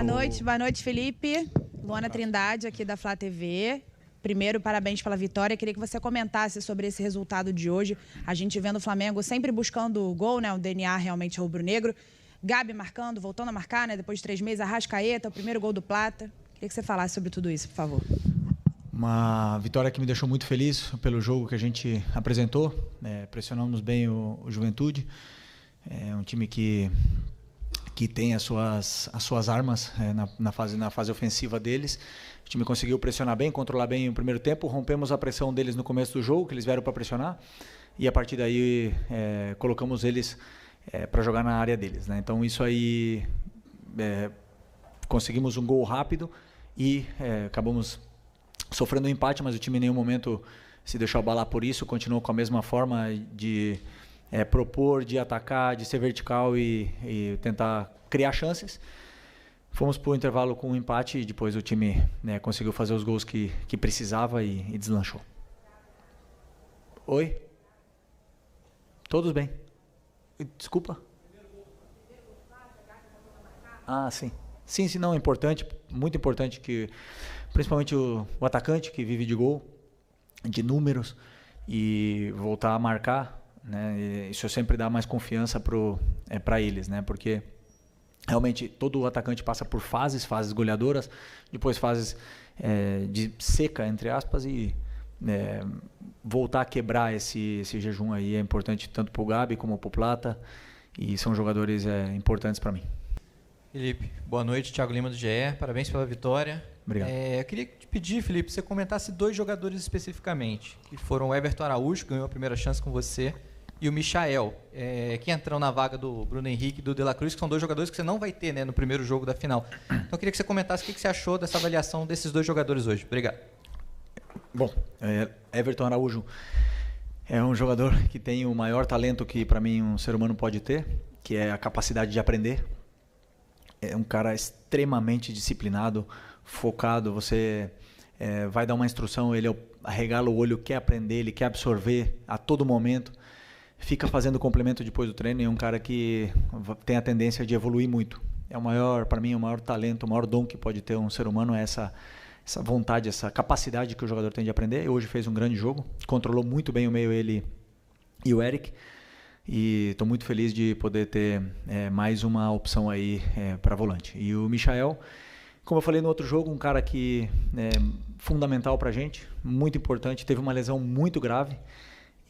Boa noite, Felipe. Luana Trindade, aqui da Flá TV. Primeiro, parabéns pela vitória. Queria que você comentasse sobre esse resultado de hoje. A gente vendo o Flamengo sempre buscando o gol, né? O DNA realmente rubro-negro. Gabi marcando, voltando a marcar, né? Depois de 3 meses, Arrascaeta, o primeiro gol do Plata. Queria que você falasse sobre tudo isso, por favor. Uma vitória que me deixou muito feliz pelo jogo que a gente apresentou. Pressionamos bem o Juventude. É um time que tem as suas armas na fase ofensiva deles. O time conseguiu pressionar bem, controlar bem o primeiro tempo. Rompemos a pressão deles no começo do jogo, que eles vieram para pressionar. E a partir daí colocamos eles para jogar na área deles, né? Então isso aí, conseguimos um gol rápido e acabamos sofrendo um empate, mas o time em nenhum momento se deixou abalar por isso, continuou com a mesma forma de propor, de atacar, de ser vertical e tentar criar chances. Fomos para o intervalo com um empate e depois o time conseguiu fazer os gols que precisava e deslanchou. Oi? Todos bem? Desculpa? Ah, sim. Sim, não, é importante, muito importante que, principalmente o atacante que vive de gol, de números, e voltar a marcar, né? Isso sempre dá mais confiança para eles, né? Porque realmente todo atacante passa por fases goleadoras, depois fases de seca, entre aspas, e voltar a quebrar esse jejum aí é importante tanto para o Gabi como para o Plata, e são jogadores importantes para mim. Felipe, boa noite, Thiago Lima do GE, parabéns pela vitória. Obrigado. Eu queria te pedir, Felipe, você comentasse 2 jogadores especificamente, que foram o Everton Araújo, que ganhou a primeira chance com você, e o Michael, que entrou na vaga do Bruno Henrique e do De La Cruz, que são 2 jogadores que você não vai ter, né, no primeiro jogo da final. Então eu queria que você comentasse o que você achou dessa avaliação desses 2 jogadores hoje. Obrigado. Bom, Everton Araújo é um jogador que tem o maior talento que para mim um ser humano pode ter, que é a capacidade de aprender. É um cara extremamente disciplinado, focado. Você vai dar uma instrução, ele arregala o olho, quer aprender, ele quer absorver a todo momento. Fica fazendo complemento depois do treino, e é um cara que tem a tendência de evoluir muito. É o maior, para mim, o maior talento, o maior dom que pode ter um ser humano, é essa vontade, essa capacidade que o jogador tem de aprender. Hoje fez um grande jogo, controlou muito bem o meio, ele e o Eric, e estou muito feliz de poder ter mais uma opção aí para volante. E o Michael, como eu falei no outro jogo, um cara que é fundamental para a gente, muito importante, teve uma lesão muito grave,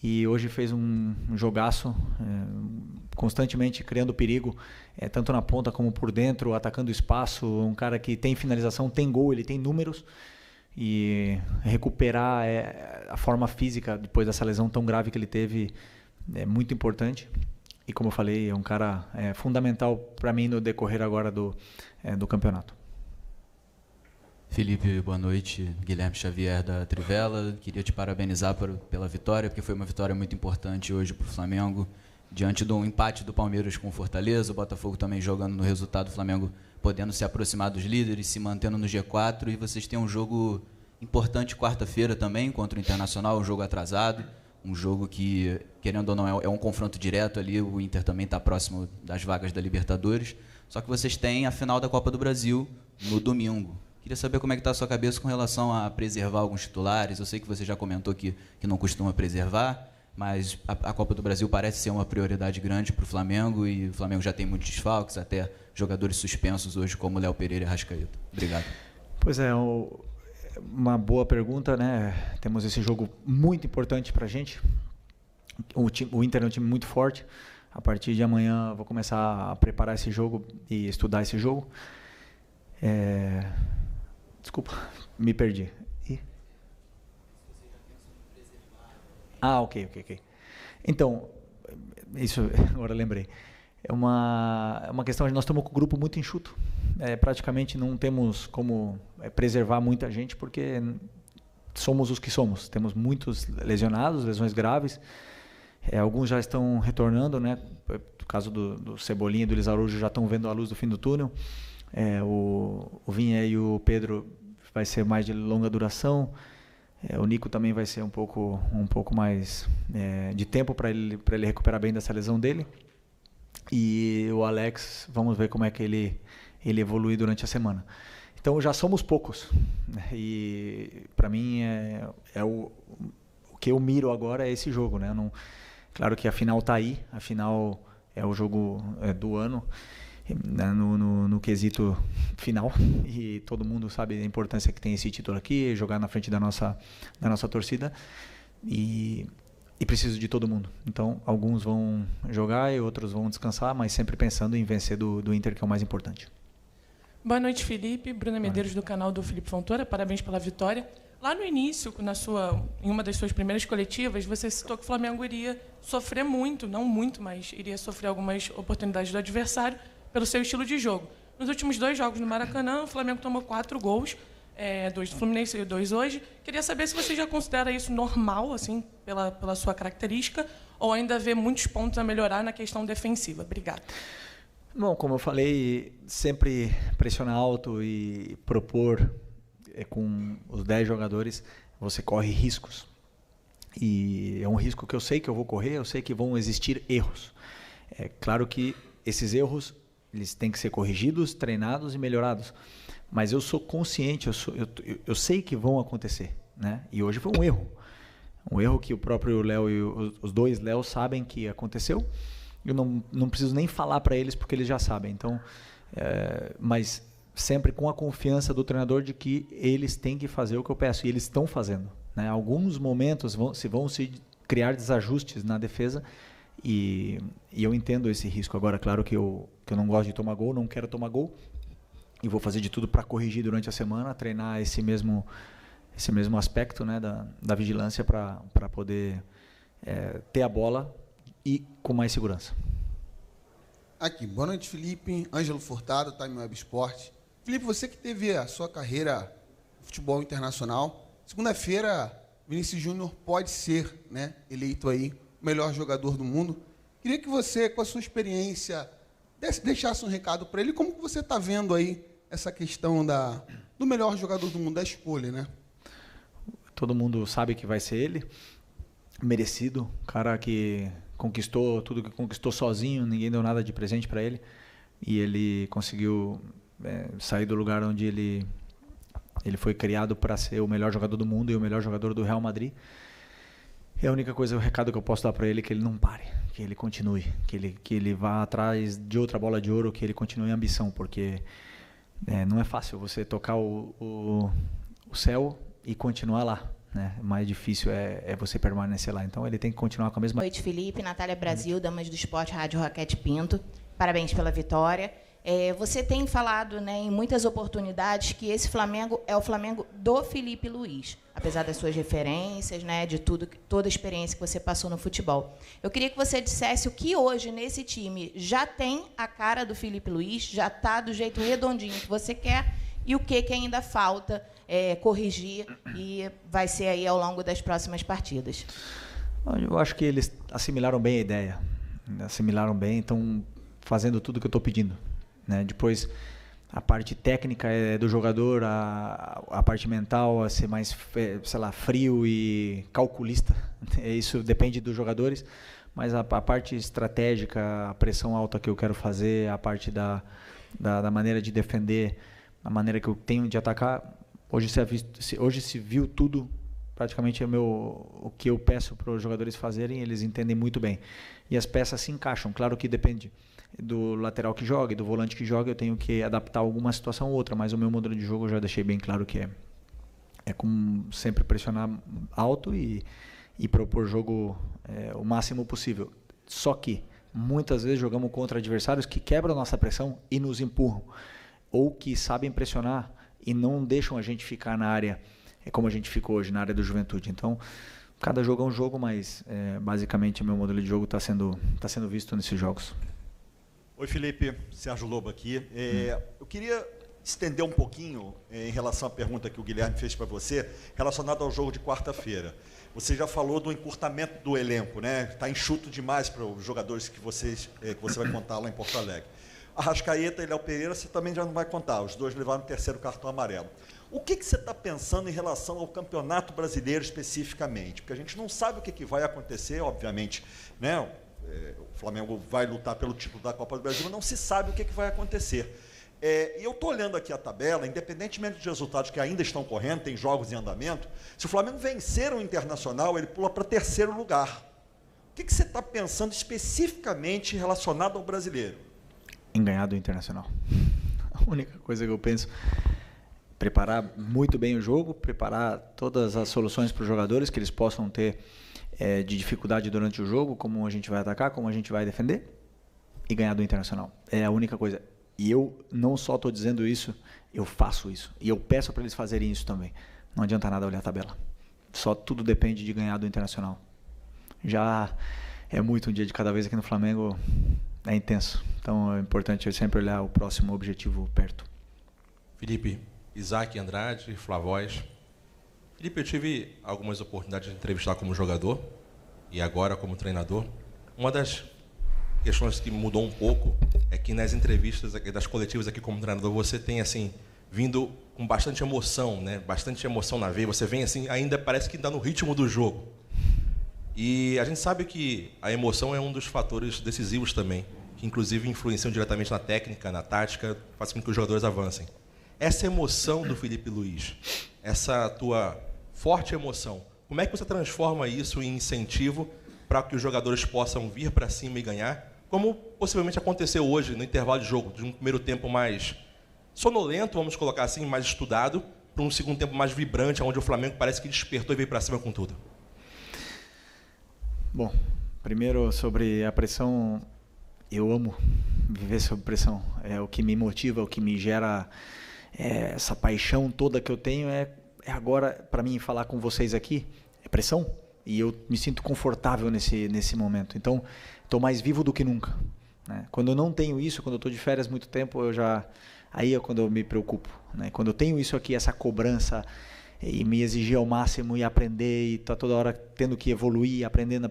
e hoje fez um jogaço, constantemente criando perigo, tanto na ponta como por dentro, atacando o espaço. Um cara que tem finalização, tem gol, ele tem números, e recuperar a forma física depois dessa lesão tão grave que ele teve é muito importante. E como eu falei, é um cara fundamental para mim no decorrer agora do campeonato. Felipe, boa noite. Guilherme Xavier da Trivela. Queria te parabenizar pela vitória, porque foi uma vitória muito importante hoje para o Flamengo, diante de um empate do Palmeiras com o Fortaleza, o Botafogo também jogando no resultado, o Flamengo podendo se aproximar dos líderes, se mantendo no G4, e vocês têm um jogo importante quarta-feira também contra o Internacional, um jogo atrasado, um jogo que, querendo ou não, é um confronto direto ali, o Inter também está próximo das vagas da Libertadores, só que vocês têm a final da Copa do Brasil no domingo. Queria saber como é que está a sua cabeça com relação a preservar alguns titulares. Eu sei que você já comentou que não costuma preservar, mas a Copa do Brasil parece ser uma prioridade grande para o Flamengo, e o Flamengo já tem muitos desfalques, até jogadores suspensos hoje, como Léo Pereira e Arrascaeta. Obrigado. Pois é, uma boa pergunta, né? Temos esse jogo muito importante para a gente. O Inter é um time muito forte. A partir de amanhã eu vou começar a preparar esse jogo e estudar esse jogo. Desculpa, me perdi. Ok. Então, isso agora lembrei. É uma questão de nós estamos com o grupo muito enxuto. Praticamente não temos como preservar muita gente, porque somos os que somos. Temos muitos lesionados, lesões graves. Alguns já estão retornando, né? No caso do Cebolinha e do Luiz Araújo, já estão vendo a luz do fim do túnel. O Vinha e o Pedro vai ser mais de longa duração. O Nico também vai ser um pouco mais de tempo para ele recuperar bem dessa lesão dele. E o Alex, vamos ver como é que ele ele evoluir durante a semana. Então já somos poucos, né? E para mim o que eu miro agora é esse jogo, né? Claro que a final está aí, a final é o jogo do ano, né? no quesito final, e todo mundo sabe a importância que tem esse título aqui, jogar na frente da nossa torcida, e preciso de todo mundo. Então alguns vão jogar e outros vão descansar, mas sempre pensando em vencer do Inter, que é o mais importante. Boa noite, Felipe. Bruna Medeiros, do canal do Felipe Fontoura. Parabéns pela vitória. Lá no início, em uma das suas primeiras coletivas, você citou que o Flamengo iria sofrer muito, não muito, mas iria sofrer algumas oportunidades do adversário pelo seu estilo de jogo. Nos últimos 2 jogos no Maracanã, o Flamengo tomou 4 gols, 2 do Fluminense e 2 hoje. Queria saber se você já considera isso normal, assim, pela sua característica, ou ainda vê muitos pontos a melhorar na questão defensiva. Obrigada. Bom, como eu falei, sempre pressionar alto e propor com os 10 jogadores, você corre riscos. E é um risco que eu sei que eu vou correr, eu sei que vão existir erros. É claro que esses eles têm que ser corrigidos, treinados e melhorados. Mas eu sou consciente, eu sei que vão acontecer, né? E hoje foi um erro. Um erro que o próprio Léo e os 2 Léo sabem que aconteceu. Eu não preciso nem falar para eles, porque eles já sabem. Então, mas sempre com a confiança do treinador de que eles têm que fazer o que eu peço, e eles estão fazendo, né? Alguns momentos vão se criar desajustes na defesa, e eu entendo esse risco. Agora, claro que eu não gosto de tomar gol, não quero tomar gol, e vou fazer de tudo para corrigir durante a semana, treinar esse mesmo aspecto, né, da vigilância, para poder ter a bola e com mais segurança. Aqui, boa noite, Felipe. Ângelo Furtado, Time Web Sport. Felipe, você que teve a sua carreira no futebol internacional, segunda-feira, Vinícius Júnior pode ser, né, eleito aí o melhor jogador do mundo. Queria que você, com a sua experiência, deixasse um recado para ele. Como que você está vendo aí essa questão do melhor jogador do mundo, da escolha, né? Todo mundo sabe que vai ser ele. Merecido, cara que conquistou tudo que conquistou sozinho, ninguém deu nada de presente para ele, e ele conseguiu sair do lugar onde ele foi criado para ser o melhor jogador do mundo e o melhor jogador do Real Madrid. É a única coisa, o recado que eu posso dar para ele, é que ele não pare, que ele continue, que ele vá atrás de outra bola de ouro, que ele continue em ambição, porque não é fácil você tocar o céu e continuar lá, né? O mais difícil é você permanecer lá. Então ele tem que continuar com a mesma... Boa noite, Felipe. Natália Brasil, Damas do Esporte, Rádio Roquete Pinto. Parabéns pela vitória. Você tem falado, né, em muitas oportunidades, que esse Flamengo é o Flamengo do Felipe Luiz, apesar das suas referências, né, de toda a experiência que você passou no futebol. Eu queria que você dissesse o que hoje, nesse time, já tem a cara do Felipe Luiz, já está do jeito redondinho que você quer, e o que ainda falta corrigir e vai ser aí ao longo das próximas partidas. Eu acho que eles assimilaram bem a ideia, assimilaram bem, estão fazendo tudo o que eu estou pedindo, né? Depois, a parte técnica é do jogador, a parte mental é ser mais, sei lá, frio e calculista. Isso depende dos jogadores, mas a parte estratégica, a pressão alta que eu quero fazer, a parte da maneira de defender, a maneira que eu tenho de atacar, hoje se viu tudo, praticamente o que eu peço para os jogadores fazerem, eles entendem muito bem. E as peças se encaixam, claro que depende do lateral que joga e do volante que joga, eu tenho que adaptar alguma situação ou outra, mas o meu modelo de jogo eu já deixei bem claro que é como sempre pressionar alto e propor jogo o máximo possível. Só que muitas vezes jogamos contra adversários que quebram a nossa pressão e nos empurram, ou que sabem pressionar e não deixam a gente ficar na área como a gente ficou hoje, na área do Juventude. Então, cada jogo é um jogo, mas basicamente meu modelo de jogo está sendo visto nesses jogos. Oi, Felipe, Sérgio Lobo aqui. Eu queria estender um pouquinho em relação à pergunta que o Guilherme fez para você, relacionada ao jogo de quarta-feira. Você já falou do encurtamento do elenco, né? Está enxuto demais para os jogadores que você vai contar lá em Porto Alegre. Arrascaeta e Léo Pereira você também já não vai contar, os dois levaram o 3º cartão amarelo. O que você está pensando em relação ao Campeonato Brasileiro especificamente? Porque a gente não sabe o que vai acontecer, obviamente, né? O Flamengo vai lutar pelo título da Copa do Brasil, mas não se sabe o que vai acontecer. E eu estou olhando aqui a tabela, independentemente dos resultados que ainda estão correndo, tem jogos em andamento, se o Flamengo vencer o Internacional, ele pula para 3º lugar. O que você está pensando especificamente relacionado ao brasileiro? Em ganhar do Internacional. A única coisa que eu penso, preparar muito bem o jogo, preparar todas as soluções para os jogadores que eles possam ter de dificuldade durante o jogo, como a gente vai atacar, como a gente vai defender, e ganhar do Internacional. É a única coisa. E eu não só estou dizendo isso, eu faço isso. E eu peço para eles fazerem isso também. Não adianta nada olhar a tabela. Só tudo depende de ganhar do Internacional. Já é muito um dia de cada vez aqui no Flamengo, é intenso. Então é importante sempre olhar o próximo objetivo perto. Felipe, Isaac Andrade, Flavóis. Felipe, eu tive algumas oportunidades de entrevistar como jogador e agora como treinador. Uma das questões que mudou um pouco é que nas entrevistas das coletivas aqui como treinador você tem assim vindo com bastante emoção, né? Bastante emoção na veia. Você vem assim, ainda parece que está no ritmo do jogo. E a gente sabe que a emoção é um dos fatores decisivos também, que inclusive influenciam diretamente na técnica, na tática, faz com que os jogadores avancem. Essa emoção do Felipe Luiz, essa tua forte emoção, como é que você transforma isso em incentivo para que os jogadores possam vir para cima e ganhar? Como possivelmente aconteceu hoje no intervalo de jogo, de um primeiro tempo mais sonolento, vamos colocar assim, mais estudado, para um segundo tempo mais vibrante, onde o Flamengo parece que despertou e veio para cima com tudo. Bom, primeiro sobre a pressão, eu amo viver sob pressão. É o que me motiva, é o que me gera essa paixão toda que eu tenho. É agora, para mim, falar com vocês aqui, é pressão. E eu me sinto confortável nesse momento. Então, estou mais vivo do que nunca, né? Quando eu não tenho isso, quando eu estou de férias muito tempo, aí é quando eu me preocupo, né? Quando eu tenho isso aqui, essa cobrança, e me exigir ao máximo e aprender, e tá toda hora tendo que evoluir, aprendendo,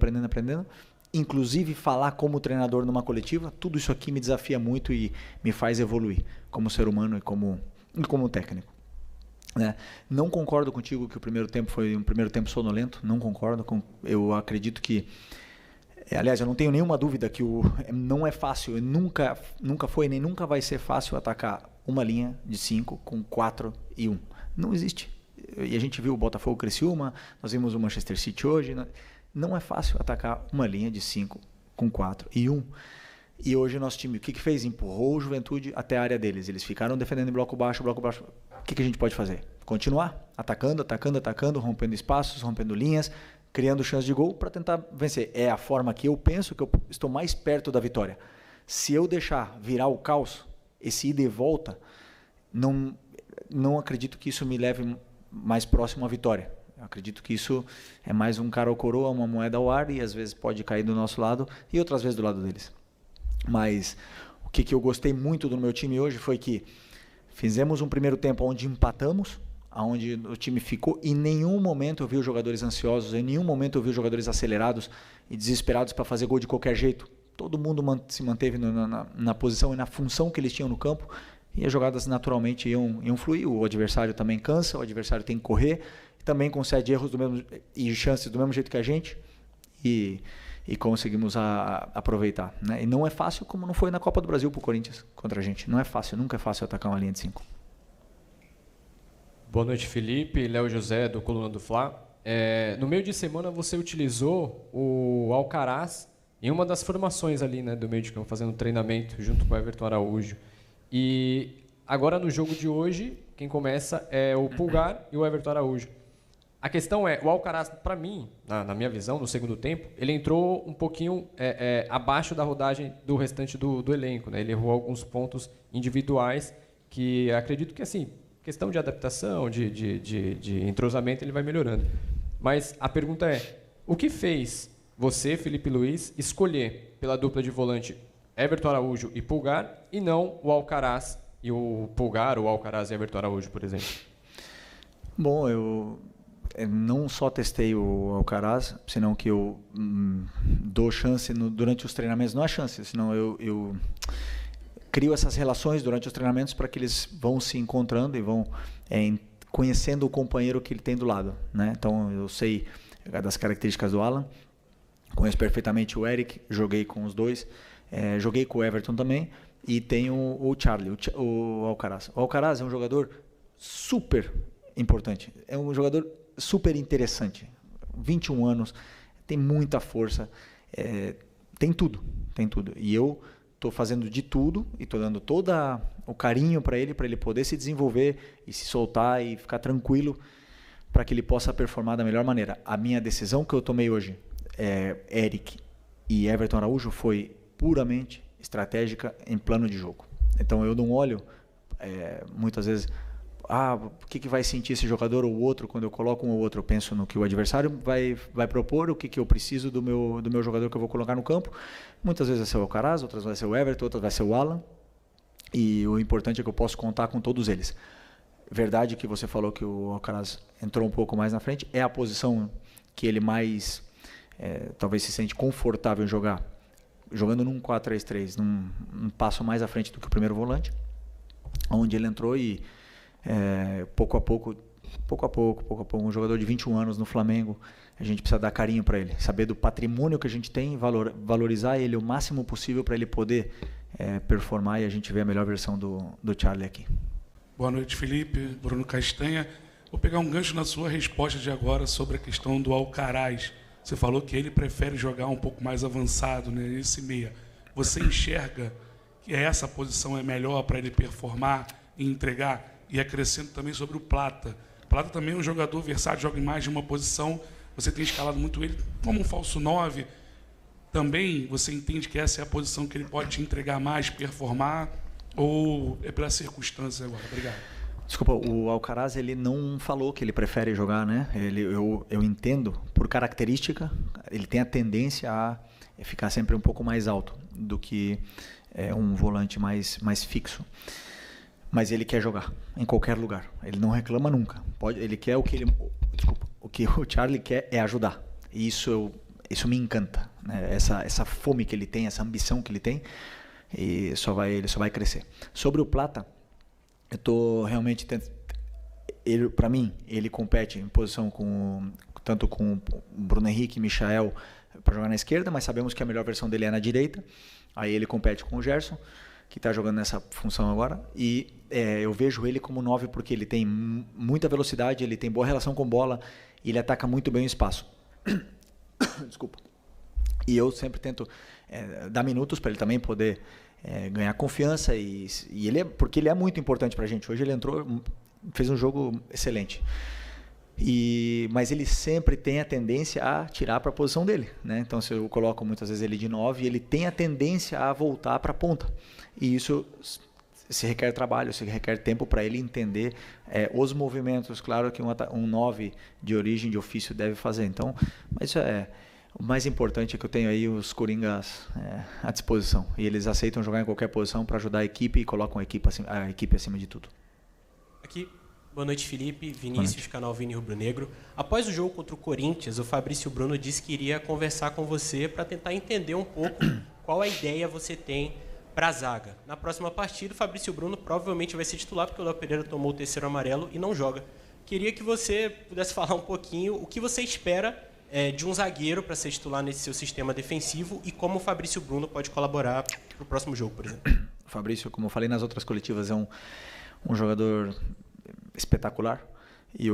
inclusive falar como treinador numa coletiva, tudo isso aqui me desafia muito e me faz evoluir como ser humano e como técnico. Não concordo contigo que o primeiro tempo foi um primeiro tempo sonolento, não concordo. Eu acredito que, aliás, eu não tenho nenhuma dúvida que não é fácil, nunca foi nem nunca vai ser fácil atacar uma linha de 5 com 4 e 1. Não existe. E a gente viu o Botafogo Criciúma, nós vimos o Manchester City hoje. Não é fácil atacar uma linha de 5 com 4 e 1. E hoje o nosso time, o que fez? Empurrou o Juventude até a área deles. Eles ficaram defendendo em bloco baixo. O que a gente pode fazer? Continuar atacando, rompendo espaços, rompendo linhas, criando chance de gol para tentar vencer. É a forma que eu penso que eu estou mais perto da vitória. Se eu deixar virar o caos, esse ida e volta, não acredito que isso me leve mais próximo à vitória. Eu acredito que isso é mais um cara ou coroa, uma moeda ao ar, e às vezes pode cair do nosso lado e outras vezes do lado deles. Mas o que eu gostei muito do meu time hoje foi que fizemos um primeiro tempo onde empatamos, onde o time ficou. Em nenhum momento eu vi os jogadores ansiosos, em nenhum momento eu vi os jogadores acelerados e desesperados para fazer gol de qualquer jeito. Todo mundo se manteve na posição e na função que eles tinham no campo, e as jogadas naturalmente iam fluir. O adversário também cansa, o adversário tem que correr, também concede erros e chances do mesmo jeito que a gente, e conseguimos aproveitar, né? E não é fácil, como não foi na Copa do Brasil para o Corinthians contra a gente. Não é fácil, nunca é fácil atacar uma linha de 5. Boa noite, Felipe. Léo José, do Coluna do Fla. No meio de semana você utilizou o Alcaraz em uma das formações ali, né, do meio de campo, fazendo treinamento junto com o Everton Araújo. E agora no jogo de hoje, quem começa é o Pulgar e o Everton Araújo. A questão é, o Alcaraz, para mim, na minha visão, no segundo tempo, ele entrou um pouquinho abaixo da rodagem do restante do elenco, né? Ele errou alguns pontos individuais que acredito que, assim, questão de adaptação, de entrosamento, ele vai melhorando. Mas a pergunta é, o que fez você, Felipe Luiz, escolher pela dupla de volante Everton Araújo e Pulgar e não o Alcaraz e o Pulgar, ou Alcaraz e Everton Araújo, por exemplo? Bom, eu não só testei o Alcaraz, senão que eu dou chance durante os treinamentos. Não é chance, senão eu crio essas relações durante os treinamentos para que eles vão se encontrando e vão conhecendo o companheiro que ele tem do lado, né? Então eu sei das características do Alan, conheço perfeitamente o Eric, joguei com os dois, joguei com o Everton também, e tem o Charlie, o Alcaraz. O Alcaraz é um jogador super importante, é um jogador super interessante. 21 anos, tem muita força, tem tudo. E eu estou fazendo de tudo e estou dando todo o carinho para ele poder se desenvolver e se soltar e ficar tranquilo para que ele possa performar da melhor maneira. A minha decisão que eu tomei hoje, Eric e Everton Araújo, foi puramente estratégica em plano de jogo. Então eu não olho muitas vezes o que vai sentir esse jogador ou outro quando eu coloco um ou outro. Eu penso no que o adversário vai propor, o que eu preciso do meu jogador que eu vou colocar no campo. Muitas vezes vai ser o Alcaraz, outras vai ser o Everton, outras vai ser o Alan. E o importante é que eu posso contar com todos eles. Verdade que você falou que o Alcaraz entrou um pouco mais na frente. É a posição que ele mais talvez se sente confortável em jogar. Jogando num 4-3-3, num passo mais à frente do que o primeiro volante. Onde ele entrou e pouco a pouco, um jogador de 21 anos no Flamengo, a gente precisa dar carinho para ele, saber do patrimônio que a gente tem, valorizar ele o máximo possível para ele poder performar e a gente ver a melhor versão do Charlie aqui. Boa noite, Felipe. Bruno Castanha. Vou pegar um gancho na sua resposta de agora sobre a questão do Alcaraz. Você falou que ele prefere jogar um pouco mais avançado, né, esse meia. Você enxerga que essa posição é melhor para ele performar e entregar? E acrescento também sobre o Plata. Plata também é um jogador versátil, joga em mais de uma posição. Você tem escalado muito ele como um falso 9. Também você entende que essa é a posição que ele pode te entregar mais, performar? Ou é pela circunstância agora? Obrigado. Desculpa, o Alcaraz ele não falou que ele prefere jogar, né? Eu entendo, por característica, ele tem a tendência a ficar sempre um pouco mais alto do que um volante mais fixo. Mas ele quer jogar em qualquer lugar. Ele não reclama nunca. Ele quer o que o Charlie quer é ajudar. E isso me encanta, né? Essa fome que ele tem, essa ambição que ele tem, e ele só vai crescer. Sobre o Plata, eu estou realmente para mim, ele compete em posição tanto com o Bruno Henrique e Michael para jogar na esquerda, mas sabemos que a melhor versão dele é na direita. Aí ele compete com o Gerson, que está jogando nessa função agora, e eu vejo ele como 9 porque ele tem muita velocidade, ele tem boa relação com bola, e ele ataca muito bem o espaço. Desculpa. E eu sempre tento dar minutos para ele também poder ganhar confiança, e porque ele é muito importante para a gente. Hoje ele entrou, fez um jogo excelente. Mas ele sempre tem a tendência a tirar para a posição dele, né? Então, se eu coloco muitas vezes ele de 9, ele tem a tendência a voltar para a ponta. E isso se requer trabalho, se requer tempo para ele entender os movimentos. Claro que um 9 de origem, de ofício, deve fazer. Então, mas isso o mais importante é que eu tenho aí os coringas à disposição. E eles aceitam jogar em qualquer posição para ajudar a equipe e colocam a equipe acima de tudo. Aqui. Boa noite, Felipe. Vinícius, canal Vini Rubro Negro. Após o jogo contra o Corinthians, o Fabrício Bruno disse que iria conversar com você para tentar entender um pouco qual a ideia você tem para a zaga. Na próxima partida, o Fabrício Bruno provavelmente vai ser titular, porque o Léo Pereira tomou o terceiro amarelo e não joga. Queria que você pudesse falar um pouquinho o que você espera de um zagueiro para ser titular nesse seu sistema defensivo e como o Fabrício Bruno pode colaborar para o próximo jogo, por exemplo. O Fabrício, como eu falei nas outras coletivas, é um jogador espetacular, e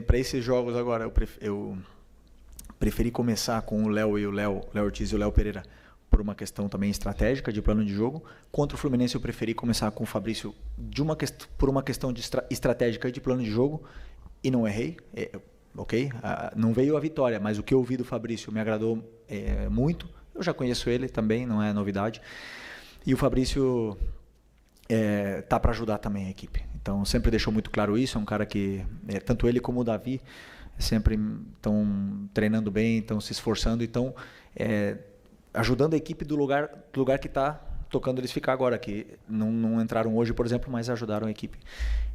para esses jogos agora eu preferi começar com o Léo Ortiz e o Léo Pereira por uma questão também estratégica de plano de jogo. Contra o Fluminense eu preferi começar com o Fabrício por uma questão estratégica de plano de jogo, e não errei, ok? Não veio a vitória, mas o que eu vi do Fabrício me agradou muito. Eu já conheço ele também, não é novidade, e o Fabrício tá para ajudar também a equipe. Então, sempre deixou muito claro isso. É um cara que, tanto ele como o Davi, sempre estão treinando bem, estão se esforçando, estão ajudando a equipe do lugar que está tocando eles ficar agora, que não entraram hoje, por exemplo, mas ajudaram a equipe.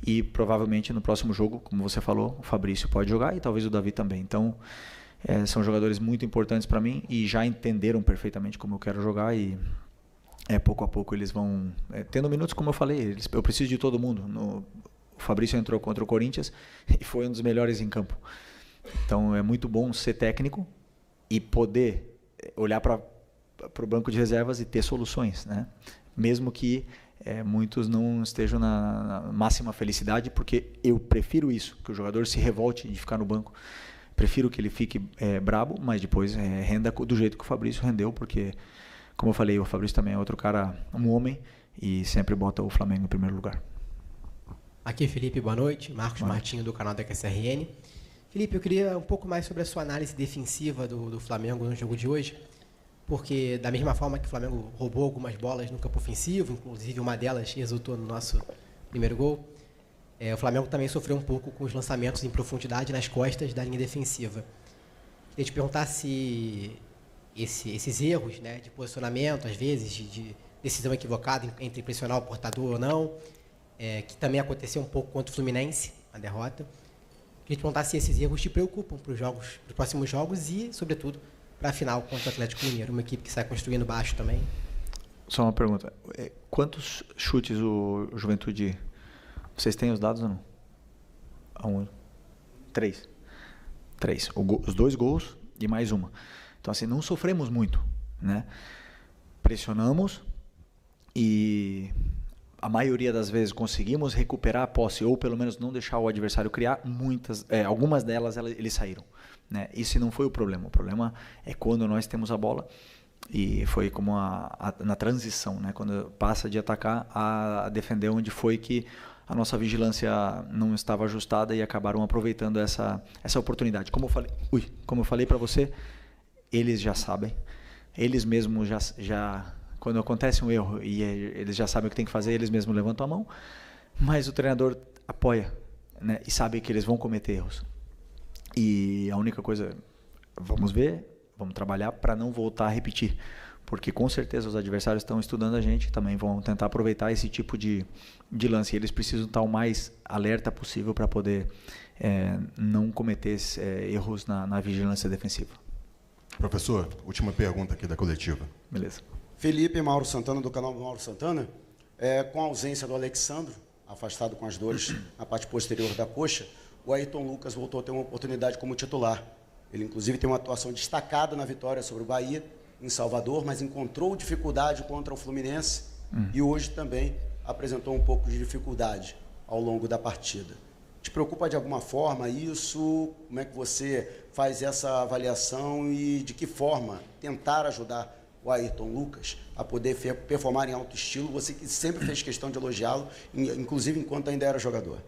E provavelmente no próximo jogo, como você falou, o Fabrício pode jogar e talvez o Davi também. Então, são jogadores muito importantes para mim e já entenderam perfeitamente como eu quero jogar, e pouco a pouco eles vão tendo minutos, como eu falei. Eu preciso de todo mundo. O Fabrício entrou contra o Corinthians e foi um dos melhores em campo. Então é muito bom ser técnico e poder olhar para o banco de reservas e ter soluções, né? mesmo que muitos não estejam na máxima felicidade, porque eu prefiro isso, que o jogador se revolte de ficar no banco. Prefiro que ele fique brabo, mas depois renda do jeito que o Fabrício rendeu, porque, como eu falei, o Fabrício também é outro cara, um homem, e sempre bota o Flamengo em primeiro lugar. Aqui, Felipe, boa noite. Marcos Martinho, do canal da QSRN. Felipe, eu queria um pouco mais sobre a sua análise defensiva do Flamengo no jogo de hoje, porque da mesma forma que o Flamengo roubou algumas bolas no campo ofensivo, inclusive uma delas resultou no nosso primeiro gol, o Flamengo também sofreu um pouco com os lançamentos em profundidade nas costas da linha defensiva. Queria te perguntar se esses erros, né, de posicionamento, às vezes, de decisão equivocada entre pressionar o portador ou não, que também aconteceu um pouco contra o Fluminense, a derrota. Queria te perguntar se esses erros te preocupam para os próximos jogos e, sobretudo, para a final contra o Atlético Mineiro, uma equipe que sai construindo baixo também. Só uma pergunta. Quantos chutes o Juventude... Vocês têm os dados ou não? 3. Os 2 gols e mais uma. Então, assim, não sofremos muito, né? Pressionamos e a maioria das vezes conseguimos recuperar a posse ou pelo menos não deixar o adversário criar. Algumas delas eles saíram, né? Isso não foi o problema. O problema é quando nós temos a bola, e foi como na transição, né? Quando passa de atacar a defender, onde foi que a nossa vigilância não estava ajustada e acabaram aproveitando essa oportunidade. Como eu falei para você, eles já sabem, eles mesmos já quando acontece um erro e eles já sabem o que tem que fazer, eles mesmos levantam a mão, mas o treinador apoia, né, e sabe que eles vão cometer erros. E a única coisa, vamos ver, vamos trabalhar para não voltar a repetir, porque com certeza os adversários estão estudando a gente, também vão tentar aproveitar esse tipo de lance. E eles precisam estar o mais alerta possível para poder não cometer erros na vigilância defensiva. Professor, última pergunta aqui da coletiva. Beleza. Felipe, Mauro Santana, do canal Mauro Santana. Com a ausência do Alexandro, afastado com as dores na parte posterior da coxa, o Ayrton Lucas voltou a ter uma oportunidade como titular. Ele, inclusive, tem uma atuação destacada na vitória sobre o Bahia, em Salvador, mas encontrou dificuldade contra o Fluminense e hoje também apresentou um pouco de dificuldade ao longo da partida. Te preocupa de alguma forma isso? Como é que você faz essa avaliação e de que forma tentar ajudar o Ayrton Lucas a poder performar em alto estilo? Você que sempre fez questão de elogiá-lo, inclusive enquanto ainda era jogador.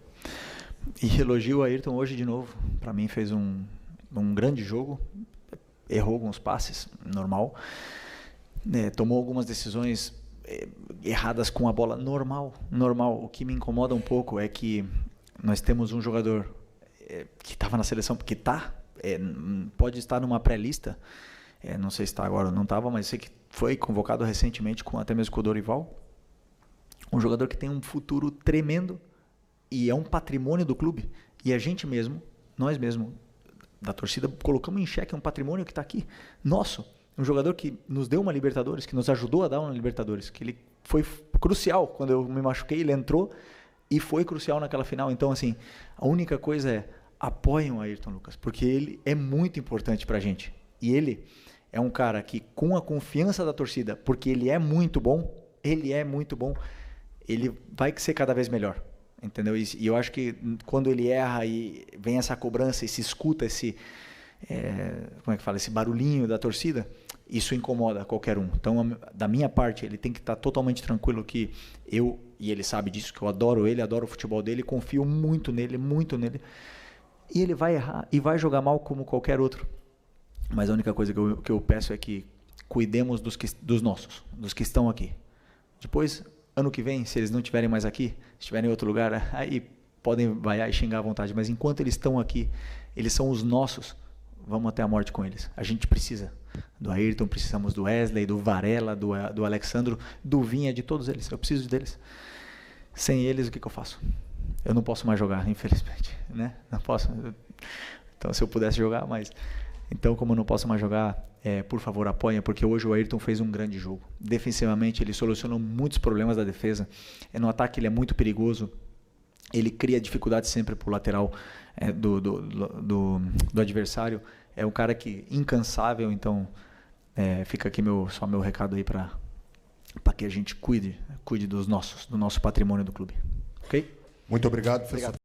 E elogio o Ayrton hoje de novo. Para mim fez um grande jogo. Errou alguns passes, normal. Tomou algumas decisões erradas com a bola, normal. O que me incomoda um pouco é que nós temos um jogador que estava na seleção, porque pode estar numa pré-lista, não sei se está agora ou não estava, mas sei que foi convocado recentemente, até mesmo com o Dorival. Um jogador que tem um futuro tremendo e é um patrimônio do clube. E a gente mesmo, nós mesmos, da torcida, colocamos em xeque um patrimônio que está aqui, nosso. Um jogador que nos deu uma Libertadores, que nos ajudou a dar uma Libertadores, que ele foi crucial. Quando eu me machuquei, ele entrou e foi crucial naquela final. Então, assim, a única coisa é apoiem o Ayrton Lucas, porque ele é muito importante para a gente. E ele é um cara que, com a confiança da torcida, porque ele é muito bom, ele vai ser cada vez melhor. Entendeu? E eu acho que quando ele erra e vem essa cobrança e se escuta esse barulhinho da torcida, isso incomoda qualquer um. Então, da minha parte, ele tem que estar totalmente tranquilo que eu, e ele sabe disso, que eu adoro ele, adoro o futebol dele, confio muito nele, e ele vai errar e vai jogar mal como qualquer outro. Mas a única coisa que eu peço é que cuidemos dos nossos, dos que estão aqui. Depois, ano que vem, se eles não estiverem mais aqui, se estiverem em outro lugar, aí podem vaiar e xingar à vontade. Mas enquanto eles estão aqui, eles são os nossos, vamos até a morte com eles. A gente precisa do Ayrton, precisamos do Wesley, do Varela, do Alexandro, do Vinha, de todos eles. Eu preciso deles. Sem eles, o que eu faço? Eu não posso mais jogar, infelizmente, né? Não posso. Então, se eu pudesse jogar, mas... Então, como eu não posso mais jogar, por favor, apoiem, porque hoje o Ayrton fez um grande jogo. Defensivamente, ele solucionou muitos problemas da defesa. No ataque, ele é muito perigoso. Ele cria dificuldade sempre para o lateral do adversário. É um cara que incansável, então fica aqui só meu recado aí para para que a gente cuide do nosso patrimônio do clube. Ok? Muito obrigado, professor. Obrigado.